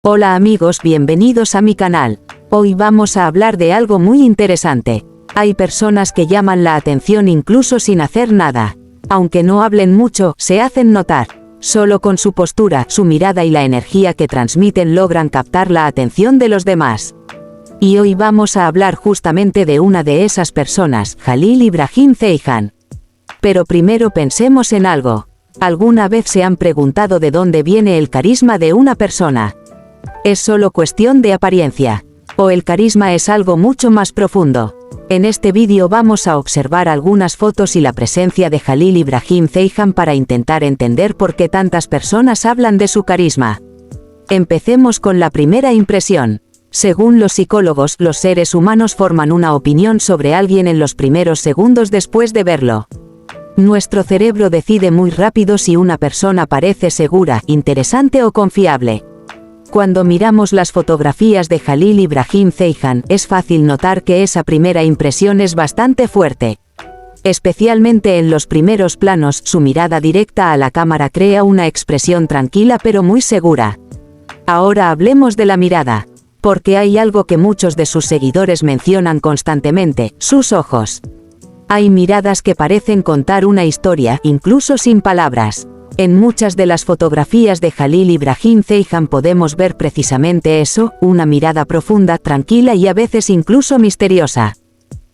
Hola amigos, bienvenidos a mi canal. Hoy vamos a hablar de algo muy interesante. Hay personas que llaman la atención incluso sin hacer nada. Aunque no hablen mucho, se hacen notar. Solo con su postura, su mirada y la energía que transmiten logran captar la atención de los demás. Y hoy vamos a hablar justamente de una de esas personas, Jalil Ibrahim Ceyhan. Pero primero pensemos en algo. ¿Alguna vez se han preguntado de dónde viene el carisma de una persona? ¿Es solo cuestión de apariencia? ¿O el carisma es algo mucho más profundo? En este vídeo vamos a observar algunas fotos y la presencia de Jalil Ibrahim Ceyhan para intentar entender por qué tantas personas hablan de su carisma. Empecemos con la primera impresión. Según los psicólogos, los seres humanos forman una opinión sobre alguien en los primeros segundos después de verlo. Nuestro cerebro decide muy rápido si una persona parece segura, interesante o confiable. Cuando miramos las fotografías de Jalil Ibrahim Ceyhan, es fácil notar que esa primera impresión es bastante fuerte. Especialmente en los primeros planos, su mirada directa a la cámara crea una expresión tranquila pero muy segura. Ahora hablemos de la mirada, porque hay algo que muchos de sus seguidores mencionan constantemente: sus ojos. Hay miradas que parecen contar una historia, incluso sin palabras. En muchas de las fotografías de Jalil Ibrahim Ceyhan podemos ver precisamente eso, una mirada profunda, tranquila y a veces incluso misteriosa.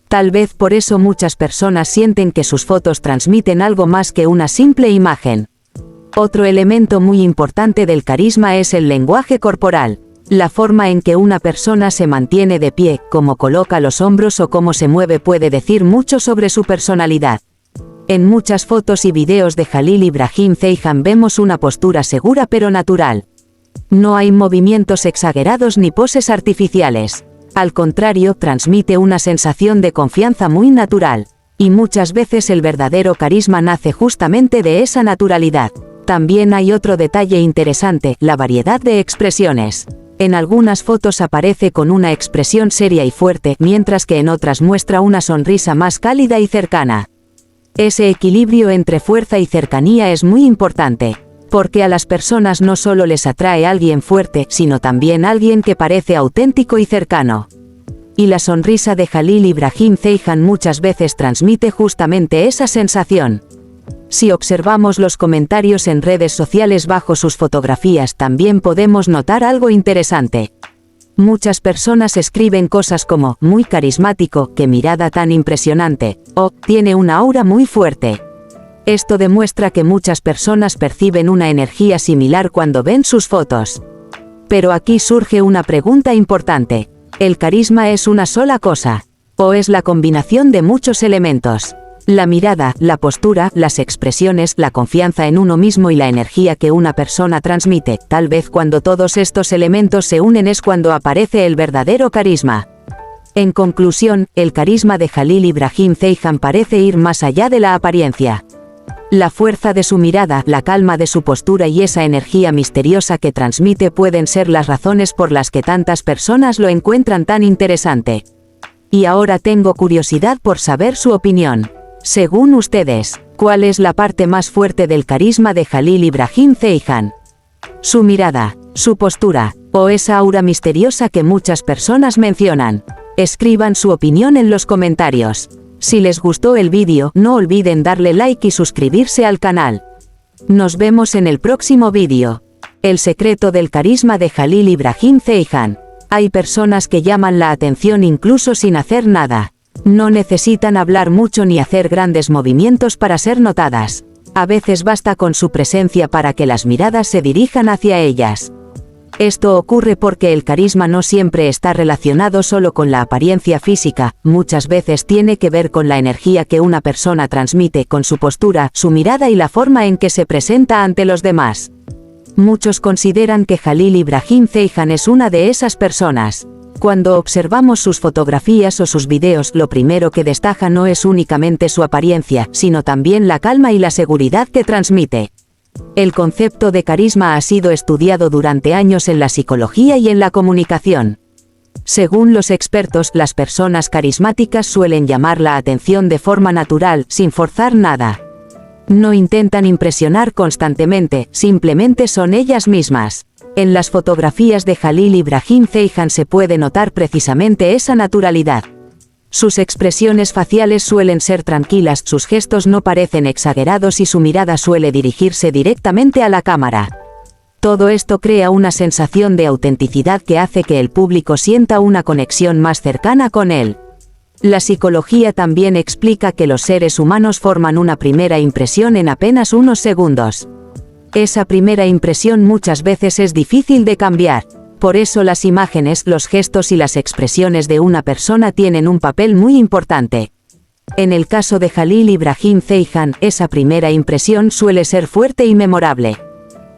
Tal vez por eso muchas personas sienten que sus fotos transmiten algo más que una simple imagen. Otro elemento muy importante del carisma es el lenguaje corporal. La forma en que una persona se mantiene de pie, cómo coloca los hombros o cómo se mueve puede decir mucho sobre su personalidad. En muchas fotos y videos de Jalil Ibrahim Ceyhan vemos una postura segura pero natural. No hay movimientos exagerados ni poses artificiales. Al contrario, transmite una sensación de confianza muy natural. Y muchas veces el verdadero carisma nace justamente de esa naturalidad. También hay otro detalle interesante: la variedad de expresiones. En algunas fotos aparece con una expresión seria y fuerte, mientras que en otras muestra una sonrisa más cálida y cercana. Ese equilibrio entre fuerza y cercanía es muy importante, porque a las personas no solo les atrae alguien fuerte, sino también alguien que parece auténtico y cercano. Y la sonrisa de Jalil Ibrahim Ceyhan muchas veces transmite justamente esa sensación. Si observamos los comentarios en redes sociales bajo sus fotografías, también podemos notar algo interesante. Muchas personas escriben cosas como: muy carismático, qué mirada tan impresionante, o tiene una aura muy fuerte. Esto demuestra que muchas personas perciben una energía similar cuando ven sus fotos. Pero aquí surge una pregunta importante: ¿el carisma es una sola cosa? ¿O es la combinación de muchos elementos? La mirada, la postura, las expresiones, la confianza en uno mismo y la energía que una persona transmite. Tal vez cuando todos estos elementos se unen es cuando aparece el verdadero carisma. En conclusión, el carisma de Jalil Ibrahim Ceyhan parece ir más allá de la apariencia. La fuerza de su mirada, la calma de su postura y esa energía misteriosa que transmite pueden ser las razones por las que tantas personas lo encuentran tan interesante. Y ahora tengo curiosidad por saber su opinión. Según ustedes, ¿cuál es la parte más fuerte del carisma de Jalil Ibrahim Ceyhan? ¿Su mirada, su postura, o esa aura misteriosa que muchas personas mencionan? Escriban su opinión en los comentarios. Si les gustó el vídeo, no olviden darle like y suscribirse al canal. Nos vemos en el próximo vídeo. El secreto del carisma de Jalil Ibrahim Ceyhan. Hay personas que llaman la atención incluso sin hacer nada. No necesitan hablar mucho ni hacer grandes movimientos para ser notadas. A veces basta con su presencia para que las miradas se dirijan hacia ellas. Esto ocurre porque el carisma no siempre está relacionado solo con la apariencia física, muchas veces tiene que ver con la energía que una persona transmite, con su postura, su mirada y la forma en que se presenta ante los demás. Muchos consideran que Jalil Ibrahim Ceyhan es una de esas personas. Cuando observamos sus fotografías o sus videos, lo primero que destaca no es únicamente su apariencia, sino también la calma y la seguridad que transmite. El concepto de carisma ha sido estudiado durante años en la psicología y en la comunicación. Según los expertos, las personas carismáticas suelen llamar la atención de forma natural, sin forzar nada. No intentan impresionar constantemente, simplemente son ellas mismas. En las fotografías de Jalil Ibrahim Ceyhan se puede notar precisamente esa naturalidad. Sus expresiones faciales suelen ser tranquilas, sus gestos no parecen exagerados y su mirada suele dirigirse directamente a la cámara. Todo esto crea una sensación de autenticidad que hace que el público sienta una conexión más cercana con él. La psicología también explica que los seres humanos forman una primera impresión en apenas unos segundos. Esa primera impresión muchas veces es difícil de cambiar. Por eso las imágenes, los gestos y las expresiones de una persona tienen un papel muy importante. En el caso de Jalil Ibrahim Ceyhan, esa primera impresión suele ser fuerte y memorable.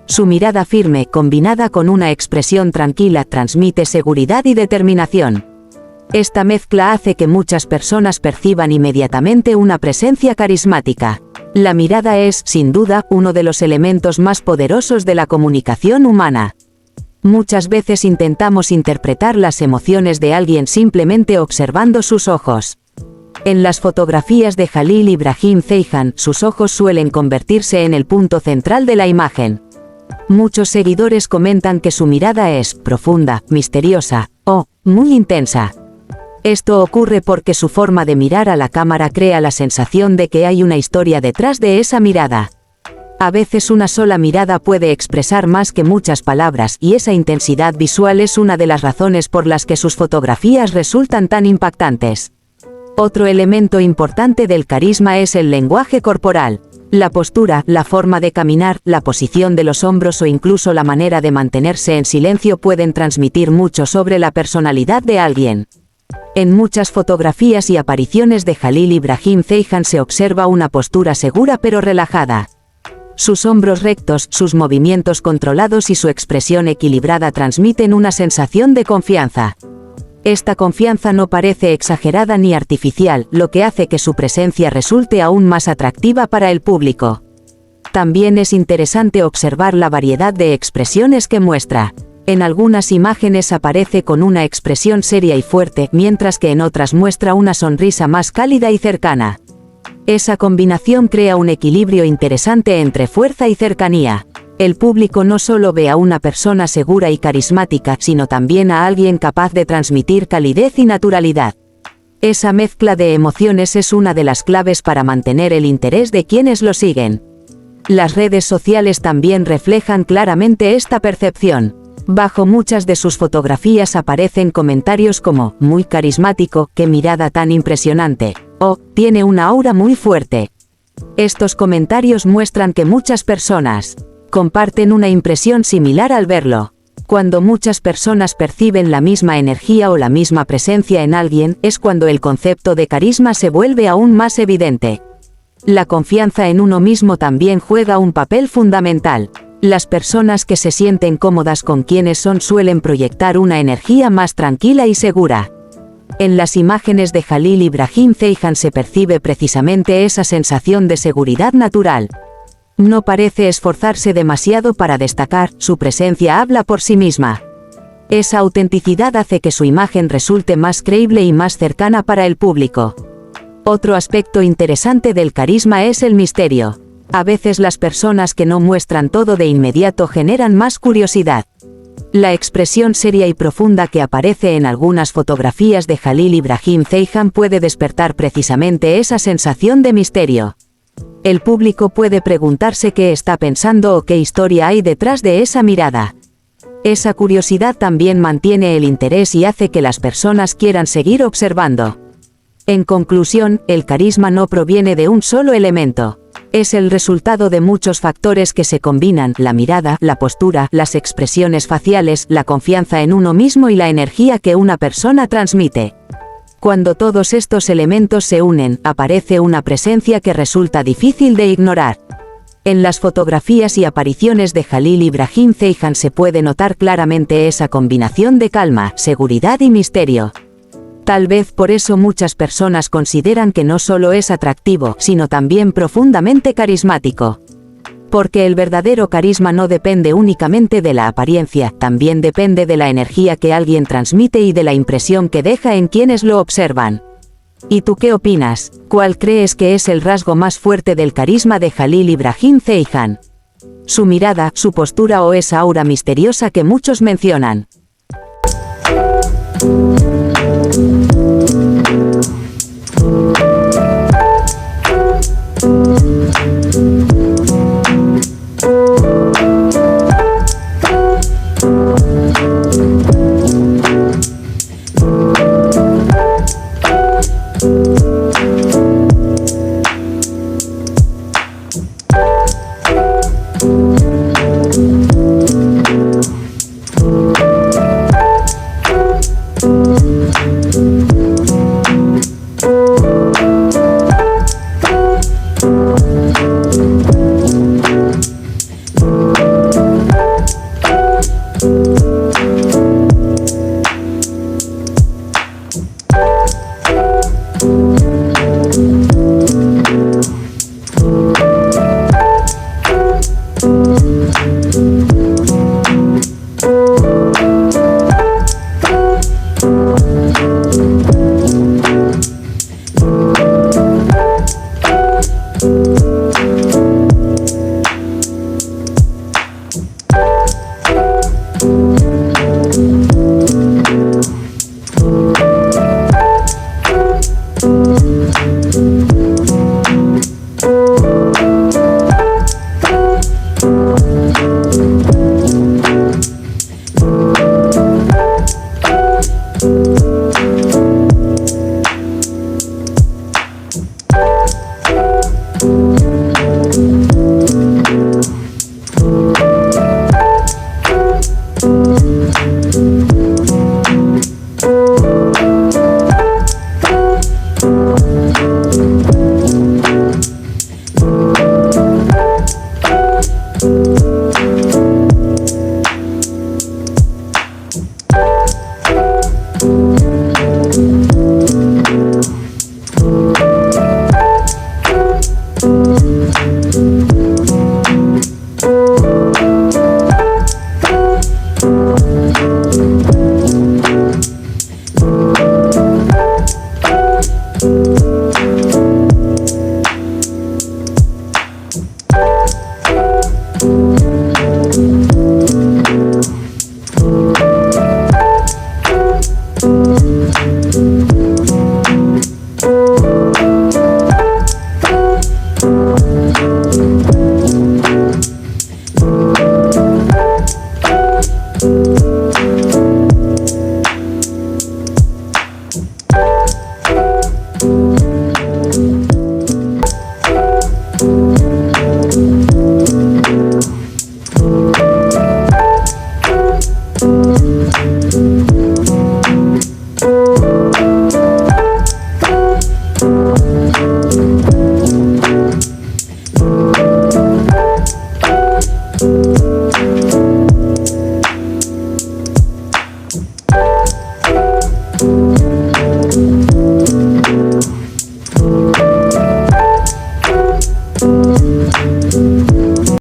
Su mirada firme, combinada con una expresión tranquila, transmite seguridad y determinación. Esta mezcla hace que muchas personas perciban inmediatamente una presencia carismática. La mirada es, sin duda, uno de los elementos más poderosos de la comunicación humana. Muchas veces intentamos interpretar las emociones de alguien simplemente observando sus ojos. En las fotografías de Jalil Ibrahim Ceyhan, sus ojos suelen convertirse en el punto central de la imagen. Muchos seguidores comentan que su mirada es profunda, misteriosa o muy intensa. Esto ocurre porque su forma de mirar a la cámara crea la sensación de que hay una historia detrás de esa mirada. A veces una sola mirada puede expresar más que muchas palabras y esa intensidad visual es una de las razones por las que sus fotografías resultan tan impactantes. Otro elemento importante del carisma es el lenguaje corporal. La postura, la forma de caminar, la posición de los hombros o incluso la manera de mantenerse en silencio pueden transmitir mucho sobre la personalidad de alguien. En muchas fotografías y apariciones de Jalil Ibrahim Ceyhan se observa una postura segura pero relajada. Sus hombros rectos, sus movimientos controlados y su expresión equilibrada transmiten una sensación de confianza. Esta confianza no parece exagerada ni artificial, lo que hace que su presencia resulte aún más atractiva para el público. También es interesante observar la variedad de expresiones que muestra. En algunas imágenes aparece con una expresión seria y fuerte, mientras que en otras muestra una sonrisa más cálida y cercana. Esa combinación crea un equilibrio interesante entre fuerza y cercanía. El público no solo ve a una persona segura y carismática, sino también a alguien capaz de transmitir calidez y naturalidad. Esa mezcla de emociones es una de las claves para mantener el interés de quienes lo siguen. Las redes sociales también reflejan claramente esta percepción. Bajo muchas de sus fotografías aparecen comentarios como, muy carismático, qué mirada tan impresionante, o, tiene una aura muy fuerte. Estos comentarios muestran que muchas personas comparten una impresión similar al verlo. Cuando muchas personas perciben la misma energía o la misma presencia en alguien, es cuando el concepto de carisma se vuelve aún más evidente. La confianza en uno mismo también juega un papel fundamental. Las personas que se sienten cómodas con quienes son suelen proyectar una energía más tranquila y segura. En las imágenes de Jalil Ibrahim Ceyhan se percibe precisamente esa sensación de seguridad natural. No parece esforzarse demasiado para destacar, su presencia habla por sí misma. Esa autenticidad hace que su imagen resulte más creíble y más cercana para el público. Otro aspecto interesante del carisma es el misterio. A veces las personas que no muestran todo de inmediato generan más curiosidad. La expresión seria y profunda que aparece en algunas fotografías de Jalil Ibrahim Ceyhan puede despertar precisamente esa sensación de misterio. El público puede preguntarse qué está pensando o qué historia hay detrás de esa mirada. Esa curiosidad también mantiene el interés y hace que las personas quieran seguir observando. En conclusión, el carisma no proviene de un solo elemento. Es el resultado de muchos factores que se combinan: la mirada, la postura, las expresiones faciales, la confianza en uno mismo y la energía que una persona transmite. Cuando todos estos elementos se unen, aparece una presencia que resulta difícil de ignorar. En las fotografías y apariciones de Jalil Ibrahim Ceyhan se puede notar claramente esa combinación de calma, seguridad y misterio. Tal vez por eso muchas personas consideran que no solo es atractivo, sino también profundamente carismático. Porque el verdadero carisma no depende únicamente de la apariencia, también depende de la energía que alguien transmite y de la impresión que deja en quienes lo observan. ¿Y tú qué opinas? ¿Cuál crees que es el rasgo más fuerte del carisma de Jalil Ibrahim Ceyhan? Su mirada, su postura o esa aura misteriosa que muchos mencionan.